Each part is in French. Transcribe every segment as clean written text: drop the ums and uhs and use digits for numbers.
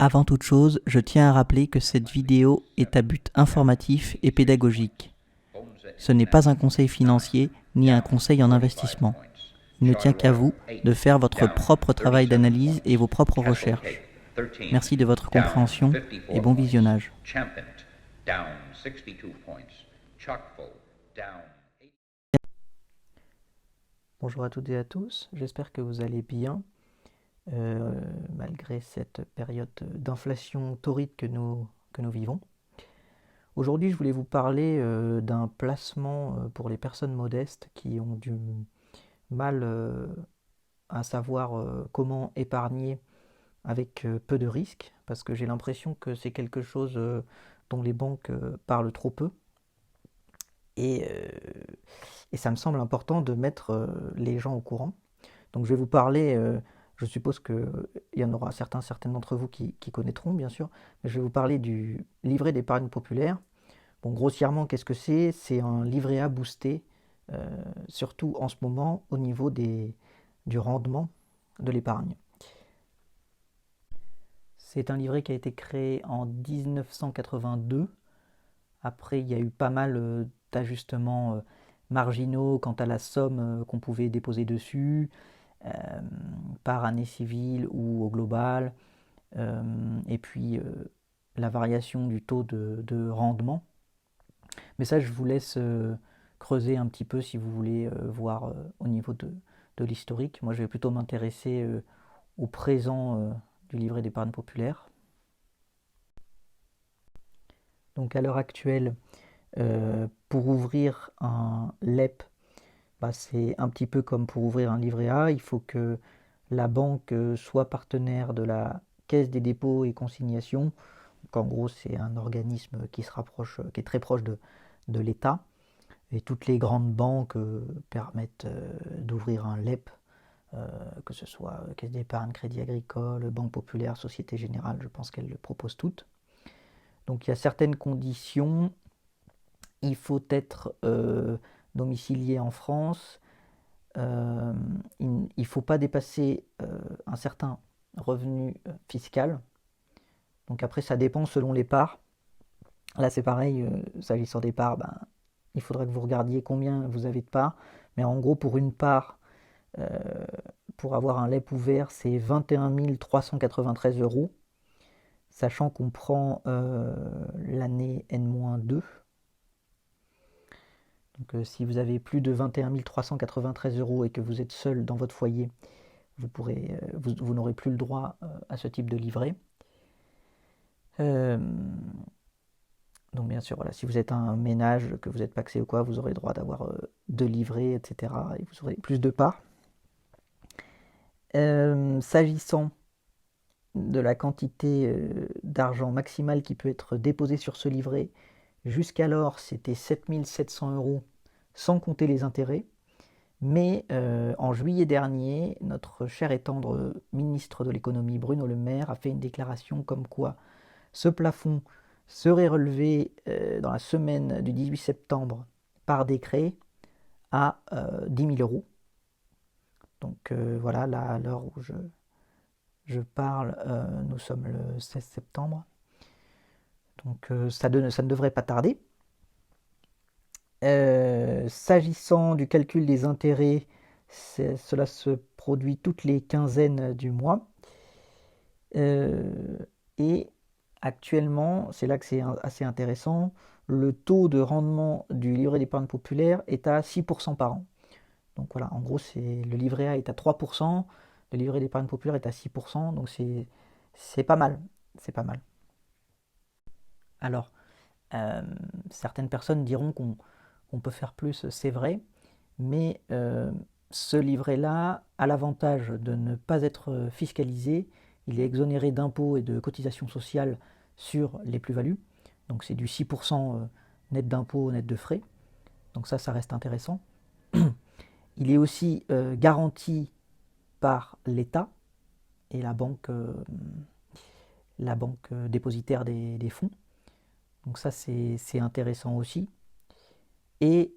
Avant toute chose, je tiens à rappeler que cette vidéo est à but informatif et pédagogique. Ce n'est pas un conseil financier ni un conseil en investissement. Il ne tient qu'à vous de faire votre propre travail d'analyse et vos propres recherches. Merci de votre compréhension et bon visionnage. Bonjour à toutes et à tous, j'espère que vous allez bien, malgré cette période d'inflation torride que nous vivons. Aujourd'hui, je voulais vous parler d'un placement pour les personnes modestes qui ont du mal à savoir comment épargner avec peu de risques, parce que j'ai l'impression que c'est quelque chose dont les banques parlent trop peu. Et ça me semble important de mettre les gens au courant. Donc je vais vous parler, je suppose qu'il y en aura certains d'entre vous qui connaîtront bien sûr, mais je vais vous parler du livret d'épargne populaire. Bon, grossièrement, qu'est-ce que c'est? C'est un livret A boosté, surtout en ce moment au niveau du rendement de l'épargne. C'est un livret qui a été créé en 1982. Après, il y a eu pas mal d'ajustements marginaux quant à la somme qu'on pouvait déposer dessus, euh, par année civile ou au global, et puis la variation du taux de rendement. Mais ça, je vous laisse creuser un petit peu si vous voulez voir au niveau de l'historique. Moi, je vais plutôt m'intéresser au présent du livret d'épargne populaire. Donc à l'heure actuelle, pour ouvrir un LEP, bah, c'est un petit peu comme pour ouvrir un livret A. Il faut que la banque soit partenaire de la Caisse des dépôts et consignations. Donc, en gros, c'est un organisme qui se rapproche, qui est très proche de l'État. Et toutes les grandes banques permettent d'ouvrir un LEP, que ce soit Caisse d'épargne, Crédit Agricole, Banque Populaire, Société Générale, je pense qu'elles le proposent toutes. Donc il y a certaines conditions. Il faut être domicilié en France. Il ne faut pas dépasser un certain revenu fiscal. Donc après, ça dépend selon les parts. Là, c'est pareil, s'agissant des parts, ben, il faudra que vous regardiez combien vous avez de parts. Mais en gros, pour une part, euh, pour avoir un LEP ouvert, c'est 21 393 euros, sachant qu'on prend l'année N-2. Donc si vous avez plus de 21 393 euros et que vous êtes seul dans votre foyer, vous n'aurez plus le droit à ce type de livret. Euh, donc bien sûr, voilà, si vous êtes un ménage, que vous êtes pacsé ou quoi, vous aurez le droit d'avoir 2 livrets, etc. Et vous aurez plus de parts. S'agissant de la quantité d'argent maximale qui peut être déposée sur ce livret, jusqu'alors c'était 7 700 euros sans compter les intérêts. Mais en juillet dernier, notre cher et tendre ministre de l'économie Bruno Le Maire a fait une déclaration comme quoi ce plafond serait relevé dans la semaine du 18 septembre par décret à 10 000 euros. Donc voilà, là à l'heure où je parle, nous sommes le 16 septembre. Donc ça ne devrait pas tarder. S'agissant du calcul des intérêts, cela se produit toutes les quinzaines du mois. Et actuellement, c'est là que c'est assez intéressant, le taux de rendement du livret d'épargne populaire est à 6% par an. Donc voilà, en gros, le livret A est à 3%, le livret d'épargne populaire est à 6%, donc c'est pas mal. C'est pas mal. Alors, euh, certaines personnes diront qu'on peut faire plus, c'est vrai, mais ce livret-là a l'avantage de ne pas être fiscalisé. Il est exonéré d'impôts et de cotisations sociales sur les plus-values. Donc c'est du 6% net d'impôts, net de frais. Donc ça reste intéressant. Il est aussi garanti par l'État et la banque dépositaire des fonds. Donc ça c'est intéressant aussi. Et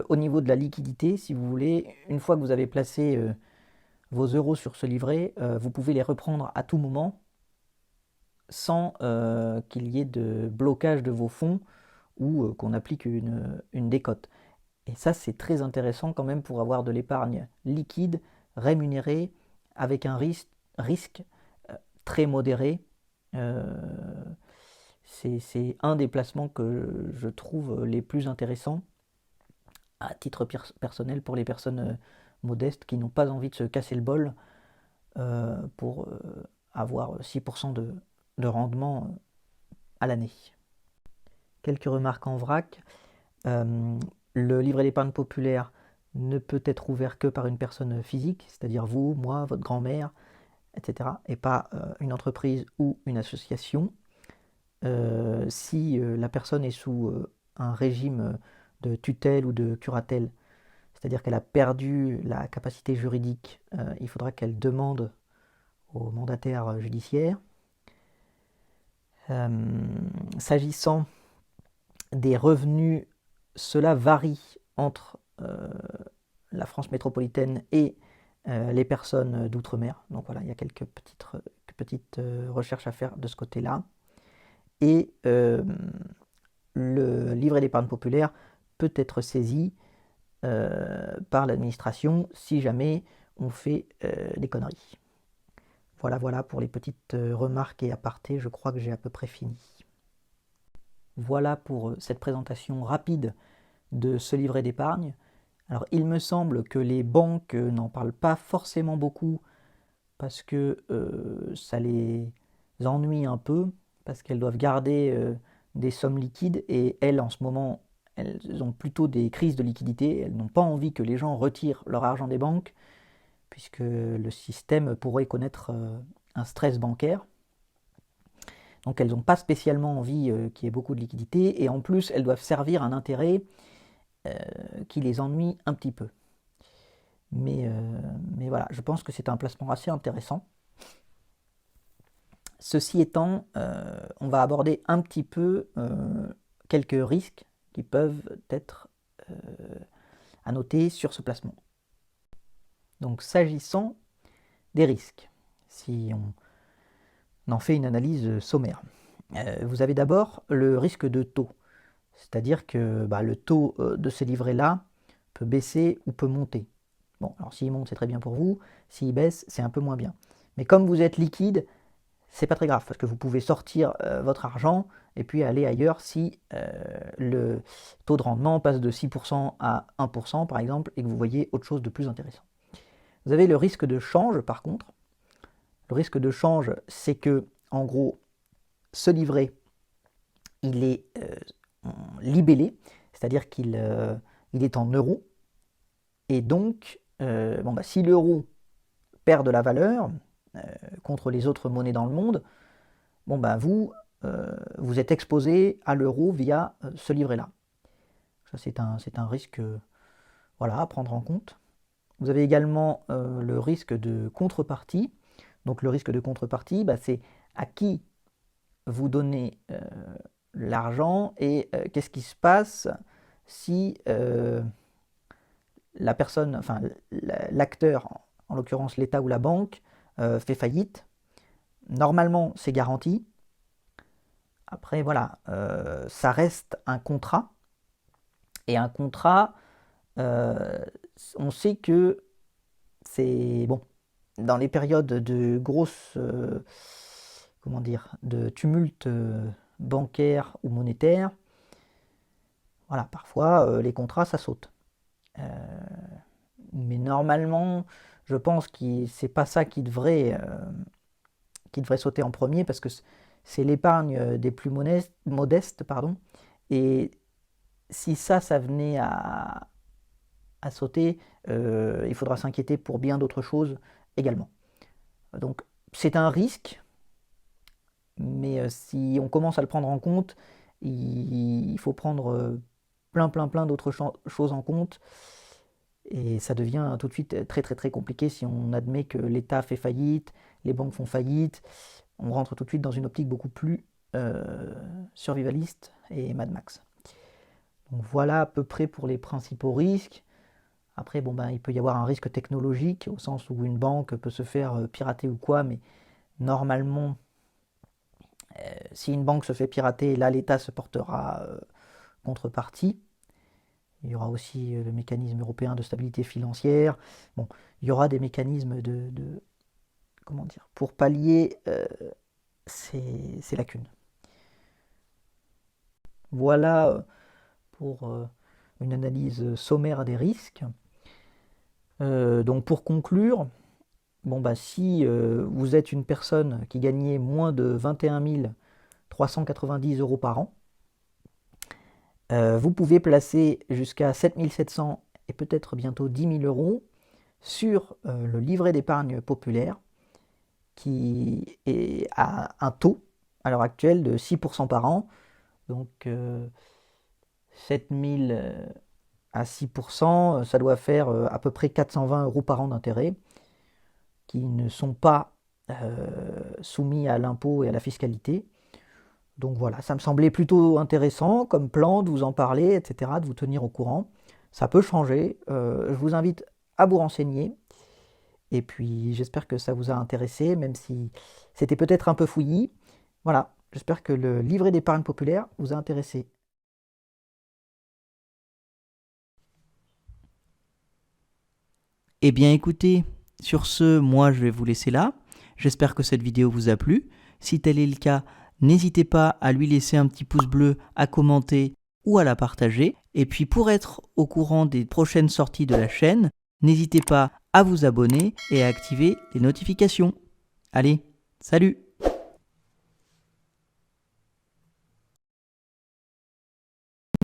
au niveau de la liquidité, si vous voulez, une fois que vous avez placé vos euros sur ce livret, vous pouvez les reprendre à tout moment sans qu'il y ait de blocage de vos fonds ou qu'on applique une décote. Et ça, c'est très intéressant quand même pour avoir de l'épargne liquide, rémunérée, avec un risque très modéré. Euh, c'est un des placements que je trouve les plus intéressants à titre personnel pour les personnes modestes qui n'ont pas envie de se casser le bol pour avoir 6% de rendement à l'année. Quelques remarques en vrac. Le livret d'épargne populaire ne peut être ouvert que par une personne physique, c'est-à-dire vous, moi, votre grand-mère, etc., et pas une entreprise ou une association. Si la personne est sous un régime de tutelle ou de curatelle, c'est-à-dire qu'elle a perdu la capacité juridique, il faudra qu'elle demande au mandataire judiciaire. S'agissant des revenus, cela varie entre la France métropolitaine et les personnes d'outre-mer. Donc voilà, il y a quelques petites recherches à faire de ce côté-là. Et le livret d'épargne populaire peut être saisi par l'administration si jamais on fait des conneries. Voilà pour les petites remarques et apartés, je crois que j'ai à peu près fini. Voilà pour cette présentation rapide de ce livret d'épargne. Alors il me semble que les banques n'en parlent pas forcément beaucoup parce que ça les ennuie un peu, parce qu'elles doivent garder des sommes liquides et elles en ce moment elles ont plutôt des crises de liquidité, elles n'ont pas envie que les gens retirent leur argent des banques puisque le système pourrait connaître un stress bancaire. Donc elles n'ont pas spécialement envie qu'il y ait beaucoup de liquidités et en plus elles doivent servir un intérêt qui les ennuie un petit peu. Mais voilà, je pense que c'est un placement assez intéressant. Ceci étant, on va aborder un petit peu quelques risques qui peuvent être à noter sur ce placement. Donc s'agissant des risques, si on en fait une analyse sommaire, vous avez d'abord le risque de taux. C'est-à-dire que le taux de ce livret-là peut baisser ou peut monter. Bon, alors s'il monte, c'est très bien pour vous. S'il baisse, c'est un peu moins bien. Mais comme vous êtes liquide, c'est pas très grave, parce que vous pouvez sortir votre argent et puis aller ailleurs si le taux de rendement passe de 6% à 1% par exemple, et que vous voyez autre chose de plus intéressant. Vous avez le risque de change par contre. Le risque de change, c'est que, en gros, ce livret, il est libellé, c'est-à-dire qu'il est en euros, et donc, si l'euro perd de la valeur contre les autres monnaies dans le monde, vous êtes exposé à l'euro via ce livret-là. Ça, c'est un risque à prendre en compte. Vous avez également le risque de contrepartie. Donc le risque de contrepartie, c'est à qui vous donnez l'argent et qu'est-ce qui se passe si la personne, enfin l'acteur, en l'occurrence l'État ou la banque, fait faillite. Normalement, c'est garanti. Après, voilà, ça reste un contrat. Et un contrat, on sait que c'est bon. Dans les périodes de grosses, de tumulte bancaire ou monétaire, voilà, parfois les contrats, ça saute. Mais normalement, je pense que c'est pas ça qui devrait sauter en premier parce que c'est l'épargne des plus modestes, pardon. Et si ça venait à sauter, il faudra s'inquiéter pour bien d'autres choses également. Donc c'est un risque, mais si on commence à le prendre en compte, il faut prendre plein d'autres choses en compte. Et ça devient tout de suite très très très compliqué si on admet que l'État fait faillite, les banques font faillite. On rentre tout de suite dans une optique beaucoup plus survivaliste et Mad Max. Donc voilà à peu près pour les principaux risques. Après, il peut y avoir un risque technologique, au sens où une banque peut se faire pirater ou quoi, mais normalement, Si une banque se fait pirater, là l'État se portera contrepartie. Il y aura aussi le mécanisme européen de stabilité financière. Bon, il y aura des mécanismes comment dire, pour pallier ces lacunes. Voilà pour une analyse sommaire des risques. Donc pour conclure, bon bah si vous êtes une personne qui gagnait moins de 21 390 euros par an, vous pouvez placer jusqu'à 7 700 et peut-être bientôt 10 000 euros sur le livret d'épargne populaire qui est à un taux à l'heure actuelle de 6% par an. Donc 7 000 à 6%, ça doit faire à peu près 420 euros par an d'intérêt qui ne sont pas soumis à l'impôt et à la fiscalité. Donc voilà, ça me semblait plutôt intéressant comme plan de vous en parler, etc., de vous tenir au courant. Ça peut changer. Je vous invite à vous renseigner. Et puis j'espère que ça vous a intéressé, même si c'était peut-être un peu fouillis. Voilà, j'espère que le livret d'épargne populaire vous a intéressé. Eh bien écoutez, sur ce, moi je vais vous laisser là. J'espère que cette vidéo vous a plu. Si tel est le cas, n'hésitez pas à lui laisser un petit pouce bleu, à commenter ou à la partager. Et puis pour être au courant des prochaines sorties de la chaîne, n'hésitez pas à vous abonner et à activer les notifications. Allez, salut!